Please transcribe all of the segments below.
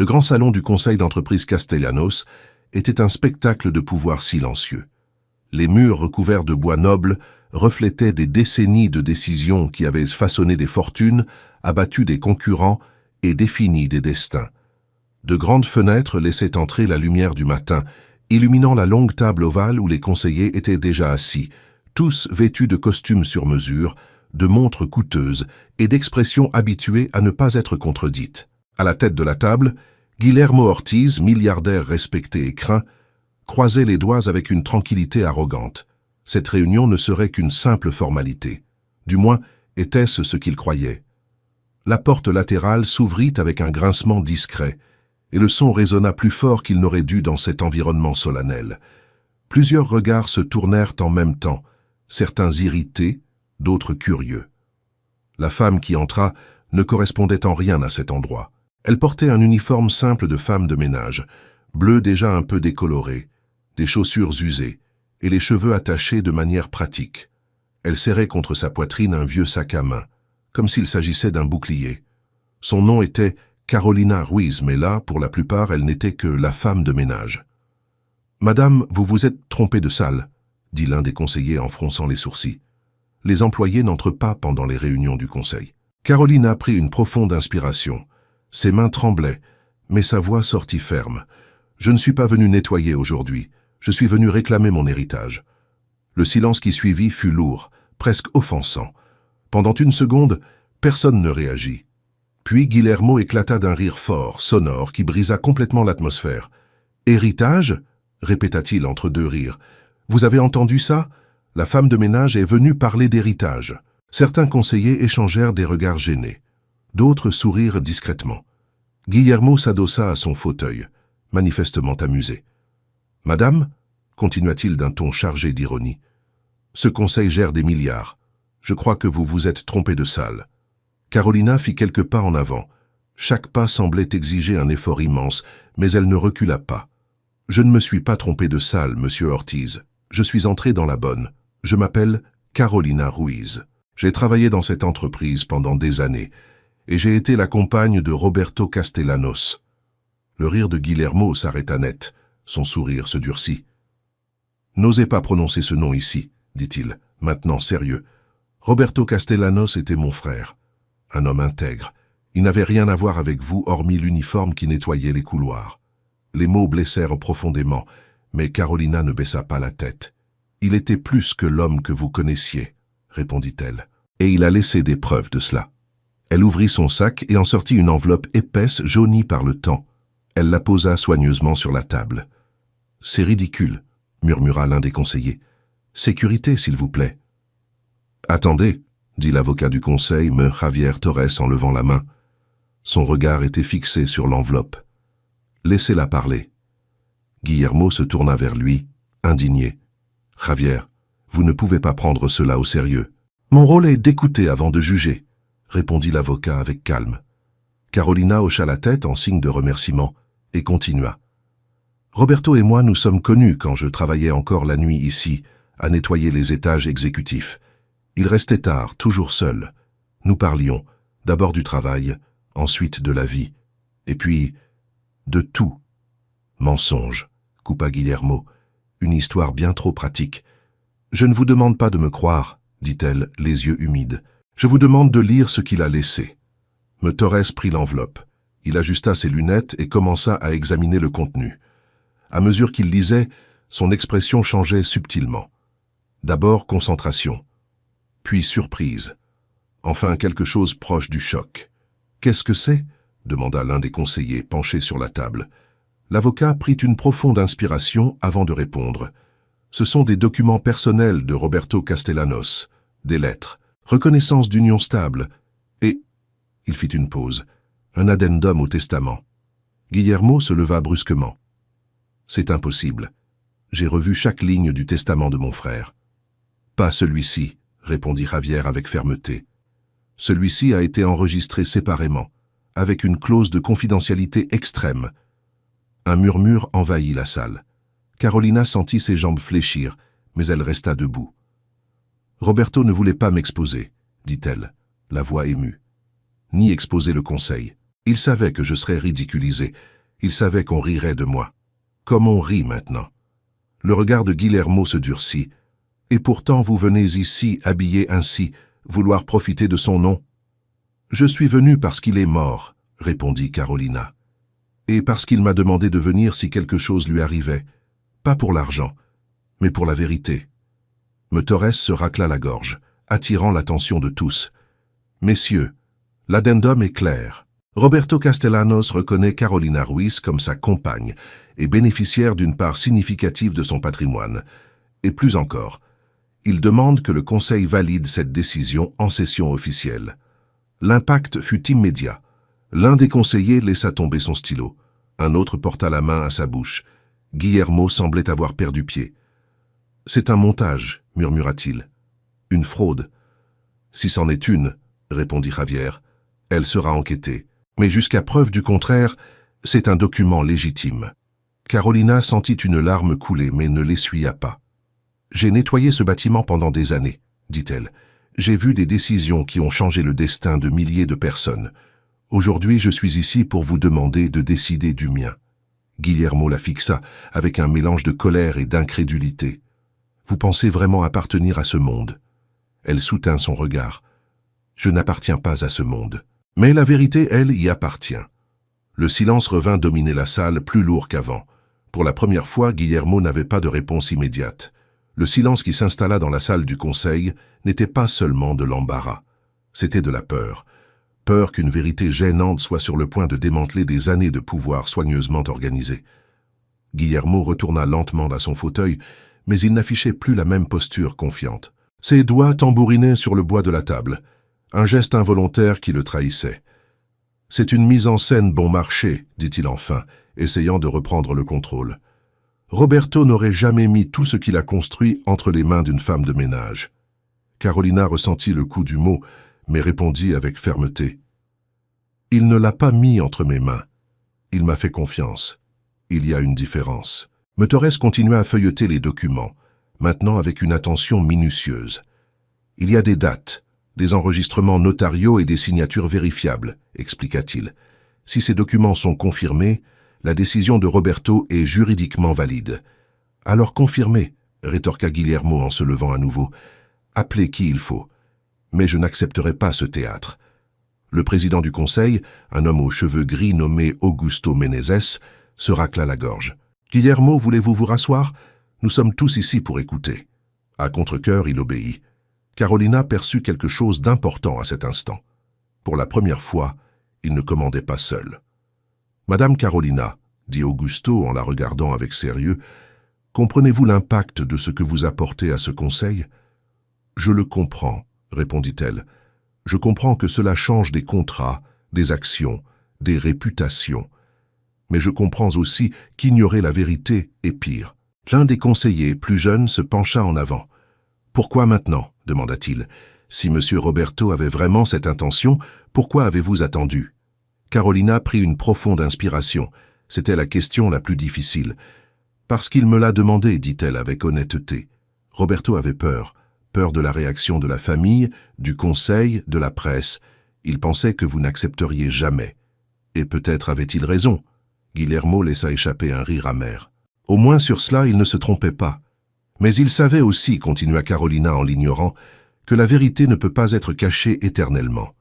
Le grand salon du conseil d'entreprise Castellanos était un spectacle de pouvoir silencieux. Les murs recouverts de bois noble reflétaient des décennies de décisions qui avaient façonné des fortunes, abattu des concurrents et défini des destins. De grandes fenêtres laissaient entrer la lumière du matin, illuminant la longue table ovale où les conseillers étaient déjà assis, tous vêtus de costumes sur mesure, de montres coûteuses et d'expressions habituées à ne pas être contredites. À la tête de la table, Guillermo Ortiz, milliardaire respecté et craint, croisait les doigts avec une tranquillité arrogante. Cette réunion ne serait qu'une simple formalité. Du moins, était-ce ce qu'il croyait. La porte latérale s'ouvrit avec un grincement discret, et le son résonna plus fort qu'il n'aurait dû dans cet environnement solennel. Plusieurs regards se tournèrent en même temps, certains irrités, d'autres curieux. La femme qui entra ne correspondait en rien à cet endroit. Elle portait un uniforme simple de femme de ménage, bleu déjà un peu décoloré, des chaussures usées et les cheveux attachés de manière pratique. Elle serrait contre sa poitrine un vieux sac à main, comme s'il s'agissait d'un bouclier. Son nom était Carolina Ruiz, mais là, pour la plupart, elle n'était que la femme de ménage. « Madame, vous vous êtes trompée de salle », dit l'un des conseillers en fronçant les sourcils. Les employés n'entrent pas pendant les réunions du conseil. Carolina prit une profonde inspiration. Ses mains tremblaient, mais sa voix sortit ferme. « Je ne suis pas venu nettoyer aujourd'hui. Je suis venu réclamer mon héritage. » Le silence qui suivit fut lourd, presque offensant. Pendant une seconde, personne ne réagit. Puis Guillermo éclata d'un rire fort, sonore, qui brisa complètement l'atmosphère. « Héritage » répéta-t-il entre deux rires. « Vous avez entendu ça? La femme de ménage est venue parler d'héritage. » Certains conseillers échangèrent des regards gênés. D'autres sourirent discrètement. Guillermo s'adossa à son fauteuil, manifestement amusé. « Madame » continua-t-il d'un ton chargé d'ironie, « ce conseil gère des milliards. Je crois que vous vous êtes trompé de salle. » Carolina fit quelques pas en avant. Chaque pas semblait exiger un effort immense, mais elle ne recula pas. « Je ne me suis pas trompé de salle, monsieur Ortiz. Je suis entré dans la bonne. Je m'appelle Carolina Ruiz. J'ai travaillé dans cette entreprise pendant des années, et j'ai été la compagne de Roberto Castellanos. » Le rire de Guillermo s'arrêta net. Son sourire se durcit. « N'osez pas prononcer ce nom ici, dit-il, maintenant sérieux. Roberto Castellanos était mon frère. Un homme intègre. Il n'avait rien à voir avec vous, hormis l'uniforme qui nettoyait les couloirs. » Les mots blessèrent profondément, mais Carolina ne baissa pas la tête. « Il était plus que l'homme que vous connaissiez, » répondit-elle. « Et il a laissé des preuves de cela. » Elle ouvrit son sac et en sortit une enveloppe épaisse jaunie par le temps. Elle la posa soigneusement sur la table. « C'est ridicule, » murmura l'un des conseillers. « Sécurité, s'il vous plaît. »« Attendez, » dit l'avocat du conseil, me Javier Torres en levant la main. Son regard était fixé sur l'enveloppe. « Laissez-la parler. » Guillermo se tourna vers lui, indigné. « Javier, vous ne pouvez pas prendre cela au sérieux. »« Mon rôle est d'écouter avant de juger, » répondit l'avocat avec calme. Carolina hocha la tête en signe de remerciement et continua. « Roberto et moi nous sommes connus quand je travaillais encore la nuit ici, à nettoyer les étages exécutifs. Il restait tard, toujours seul. Nous parlions, d'abord du travail, ensuite de la vie, et puis de tout. »« Mensonge, » coupa Guillermo, une histoire bien trop pratique. « Je ne vous demande pas de me croire, » dit-elle, les yeux humides. « Je vous demande de lire ce qu'il a laissé. » Me Torres prit l'enveloppe. Il ajusta ses lunettes et commença à examiner le contenu. À mesure qu'il lisait, son expression changeait subtilement. D'abord concentration, puis surprise, enfin quelque chose proche du choc. « Qu'est-ce que c'est » demanda l'un des conseillers penché sur la table. L'avocat prit une profonde inspiration avant de répondre. « Ce sont des documents personnels de Roberto Castellanos, des lettres, reconnaissance d'union stable, et... » Il fit une pause. « Un addendum au testament. » Guillermo se leva brusquement. « C'est impossible. J'ai revu chaque ligne du testament de mon frère. »« Pas celui-ci, » répondit Javier avec fermeté. « Celui-ci a été enregistré séparément, avec une clause de confidentialité extrême. » Un murmure envahit la salle. Carolina sentit ses jambes fléchir, mais elle resta debout. « Roberto ne voulait pas m'exposer, dit-elle, la voix émue, ni exposer le conseil. Il savait que je serais ridiculisé. Il savait qu'on rirait de moi. Comme on rit maintenant. Le regard de Guillermo se durcit. Et pourtant vous venez ici, habillé ainsi, vouloir profiter de son nom? Je suis venu parce qu'il est mort, répondit Carolina. Et parce qu'il m'a demandé de venir si quelque chose lui arrivait. Pas pour l'argent, mais pour la vérité. Torres se racla la gorge, attirant l'attention de tous. Messieurs, l'addendum est clair. Roberto Castellanos reconnaît Carolina Ruiz comme sa compagne et bénéficiaire d'une part significative de son patrimoine. Et plus encore, il demande que le Conseil valide cette décision en session officielle. L'impact fut immédiat. L'un des conseillers laissa tomber son stylo. Un autre porta la main à sa bouche. Guillermo semblait avoir perdu pied. « C'est un montage », murmura-t-il. « Une fraude. »« Si c'en est une, » répondit Javier, « elle sera enquêtée. Mais jusqu'à preuve du contraire, c'est un document légitime. » Carolina sentit une larme couler, mais ne l'essuya pas. « J'ai nettoyé ce bâtiment pendant des années, » dit-elle. « J'ai vu des décisions qui ont changé le destin de milliers de personnes. Aujourd'hui, je suis ici pour vous demander de décider du mien. » Guillermo la fixa avec un mélange de colère et d'incrédulité. « Vous pensez vraiment appartenir à ce monde ?» Elle soutint son regard. « Je n'appartiens pas à ce monde. » Mais la vérité, elle, y appartient. Le silence revint dominer la salle, plus lourd qu'avant. Pour la première fois, Guillermo n'avait pas de réponse immédiate. Le silence qui s'installa dans la salle du conseil n'était pas seulement de l'embarras. C'était de la peur. Peur qu'une vérité gênante soit sur le point de démanteler des années de pouvoir soigneusement organisées. Guillermo retourna lentement dans son fauteuil, mais il n'affichait plus la même posture confiante. Ses doigts tambourinaient sur le bois de la table. Un geste involontaire qui le trahissait. « C'est une mise en scène bon marché, » dit-il enfin, essayant de reprendre le contrôle. Roberto n'aurait jamais mis tout ce qu'il a construit entre les mains d'une femme de ménage. Carolina ressentit le coup du mot, mais répondit avec fermeté. « Il ne l'a pas mis entre mes mains. Il m'a fait confiance. Il y a une différence. » Torres continua à feuilleter les documents, maintenant avec une attention minutieuse. « Il y a des dates. Des enregistrements notariaux et des signatures vérifiables, expliqua-t-il. Si ces documents sont confirmés, la décision de Roberto est juridiquement valide. Alors confirmez, rétorqua Guillermo en se levant à nouveau. Appelez qui il faut. Mais je n'accepterai pas ce théâtre. Le président du conseil, un homme aux cheveux gris nommé Augusto Menezes, se racla la gorge. Guillermo, voulez-vous vous rasseoir? Nous sommes tous ici pour écouter. À contre-cœur, il obéit. Carolina perçut quelque chose d'important à cet instant. Pour la première fois, il ne commandait pas seul. « Madame Carolina, » dit Augusto en la regardant avec sérieux, « comprenez-vous l'impact de ce que vous apportez à ce conseil ?»« Je le comprends, » répondit-elle. « Je comprends que cela change des contrats, des actions, des réputations. Mais je comprends aussi qu'ignorer la vérité est pire. » L'un des conseillers, plus jeune, se pencha en avant. « Pourquoi maintenant ?» demanda-t-il. « Si M. Roberto avait vraiment cette intention, pourquoi avez-vous attendu ?» Carolina prit une profonde inspiration. C'était la question la plus difficile. « Parce qu'il me l'a demandé, » dit-elle avec honnêteté. Roberto avait peur. Peur de la réaction de la famille, du conseil, de la presse. Il pensait que vous n'accepteriez jamais. Et peut-être avait-il raison. Guillermo laissa échapper un rire amer. Au moins sur cela, il ne se trompait pas. Mais il savait aussi, continua Carolina en l'ignorant, que la vérité ne peut pas être cachée éternellement.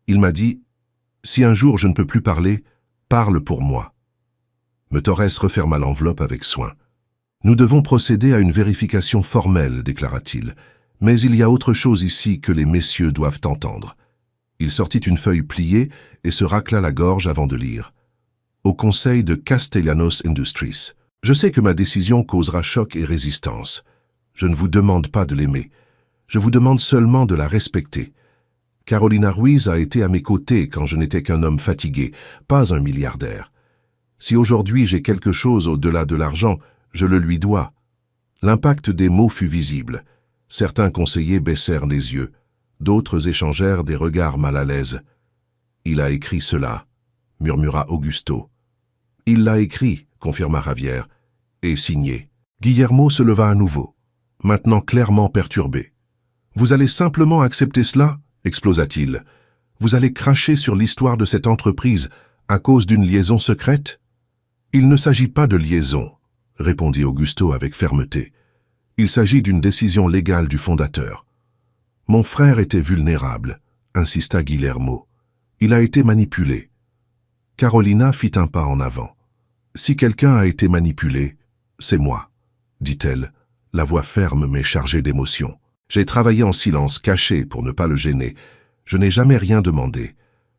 Il m'a dit, « Si un jour je ne peux plus parler, parle pour moi. » Torres referma l'enveloppe avec soin. « Nous devons procéder à une vérification formelle, déclara-t-il. Mais il y a autre chose ici que les messieurs doivent entendre. » Il sortit une feuille pliée et se racla la gorge avant de lire. « Au conseil de Castellanos Industries. Je sais que ma décision causera choc et résistance. Je ne vous demande pas de l'aimer. Je vous demande seulement de la respecter. Carolina Ruiz a été à mes côtés quand je n'étais qu'un homme fatigué, pas un milliardaire. Si aujourd'hui j'ai quelque chose au-delà de l'argent, je le lui dois. » L'impact des mots fut visible. Certains conseillers baissèrent les yeux. D'autres échangèrent des regards mal à l'aise. « Il a écrit cela », murmura Augusto. « Il l'a écrit », confirma Javier, « et signé. » Guillermo se leva à nouveau, maintenant clairement perturbé. « Vous allez simplement accepter cela ?» explosa-t-il. « Vous allez cracher sur l'histoire de cette entreprise à cause d'une liaison secrète? Il ne s'agit pas de liaison, répondit Augusto avec fermeté. Il s'agit d'une décision légale du fondateur. Mon frère était vulnérable, insista Guillermo. Il a été manipulé. Carolina fit un pas en avant. Si quelqu'un a été manipulé, c'est moi, dit-elle, la voix ferme mais chargée d'émotion. J'ai travaillé en silence, caché pour ne pas le gêner. Je n'ai jamais rien demandé.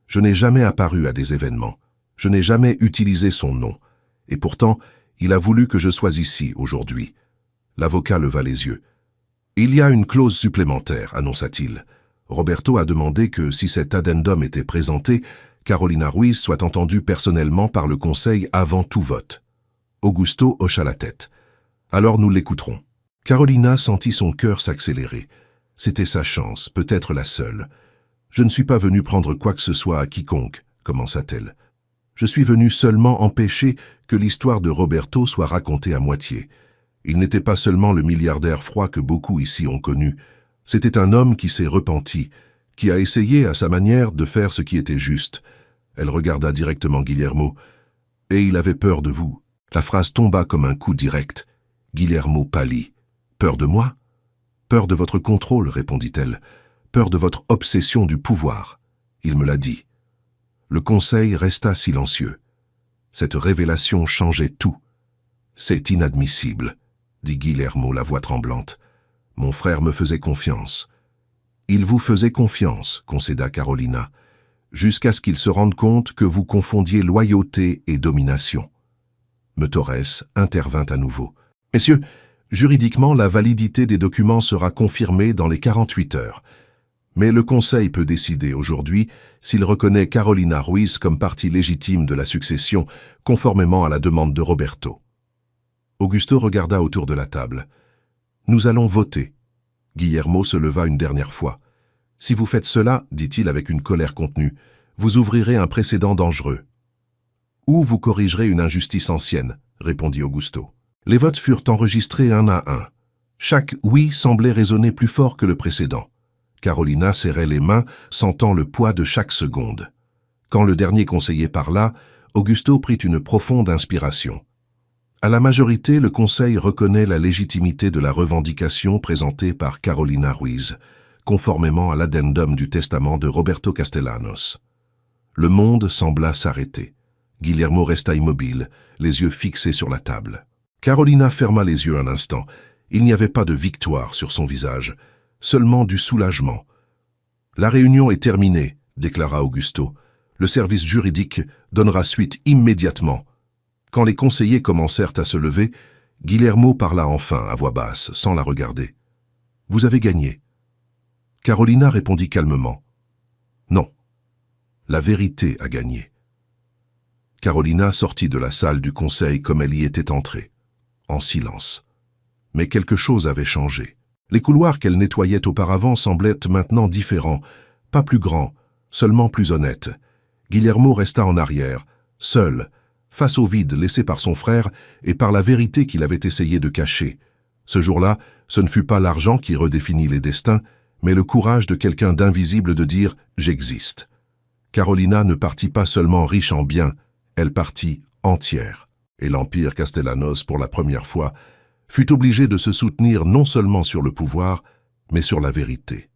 Je n'ai jamais apparu à des événements. Je n'ai jamais utilisé son nom. Et pourtant, il a voulu que je sois ici aujourd'hui. L'avocat leva les yeux. Il y a une clause supplémentaire, annonça-t-il. Roberto a demandé que si cet addendum était présenté, Carolina Ruiz soit entendue personnellement par le conseil avant tout vote. Augusto hocha la tête. Alors nous l'écouterons. Carolina sentit son cœur s'accélérer. C'était sa chance, peut-être la seule. Je ne suis pas venue prendre quoi que ce soit à quiconque, commença-t-elle. Je suis venue seulement empêcher que l'histoire de Roberto soit racontée à moitié. Il n'était pas seulement le milliardaire froid que beaucoup ici ont connu. C'était un homme qui s'est repenti, qui a essayé à sa manière de faire ce qui était juste. Elle regarda directement Guillermo. « Et il avait peur de vous. » La phrase tomba comme un coup direct. Guillermo pâlit. « Peur de moi ?»« Peur de votre contrôle, répondit-elle. Peur de votre obsession du pouvoir. » Il me l'a dit. Le conseil resta silencieux. Cette révélation changeait tout. « C'est inadmissible, » dit Guillermo, la voix tremblante. « Mon frère me faisait confiance. »« Il vous faisait confiance, » concéda Carolina, « jusqu'à ce qu'il se rende compte que vous confondiez loyauté et domination. » Metorès intervint à nouveau. « Messieurs, juridiquement, la validité des documents sera confirmée dans les 48 heures. Mais le Conseil peut décider aujourd'hui s'il reconnaît Carolina Ruiz comme partie légitime de la succession, conformément à la demande de Roberto. » Augusto regarda autour de la table. « Nous allons voter. » Guillermo se leva une dernière fois. « Si vous faites cela, dit-il avec une colère contenue, vous ouvrirez un précédent dangereux. »« Ou vous corrigerez une injustice ancienne, » répondit Augusto. Les votes furent enregistrés un à un. Chaque « oui » semblait résonner plus fort que le précédent. Carolina serrait les mains, sentant le poids de chaque seconde. Quand le dernier conseiller parla, Augusto prit une profonde inspiration. À la majorité, le Conseil reconnaît la légitimité de la revendication présentée par Carolina Ruiz, conformément à l'addendum du testament de Roberto Castellanos. Le monde sembla s'arrêter. Guillermo resta immobile, les yeux fixés sur la table. Carolina ferma les yeux un instant. Il n'y avait pas de victoire sur son visage, seulement du soulagement. « La réunion est terminée, » déclara Augusto. « Le service juridique donnera suite immédiatement. » Quand les conseillers commencèrent à se lever, Guillermo parla enfin à voix basse, sans la regarder. « Vous avez gagné. » Carolina répondit calmement. « Non. La vérité a gagné. » Carolina sortit de la salle du conseil comme elle y était entrée, en silence. Mais quelque chose avait changé. Les couloirs qu'elle nettoyait auparavant semblaient maintenant différents, pas plus grands, seulement plus honnêtes. Guillermo resta en arrière, seul, face au vide laissé par son frère et par la vérité qu'il avait essayé de cacher. Ce jour-là, ce ne fut pas l'argent qui redéfinit les destins, mais le courage de quelqu'un d'invisible de dire « j'existe ». Carolina ne partit pas seulement riche en biens, elle partit entière. Et l'Empire Castellanos, pour la première fois, fut obligé de se soutenir non seulement sur le pouvoir, mais sur la vérité.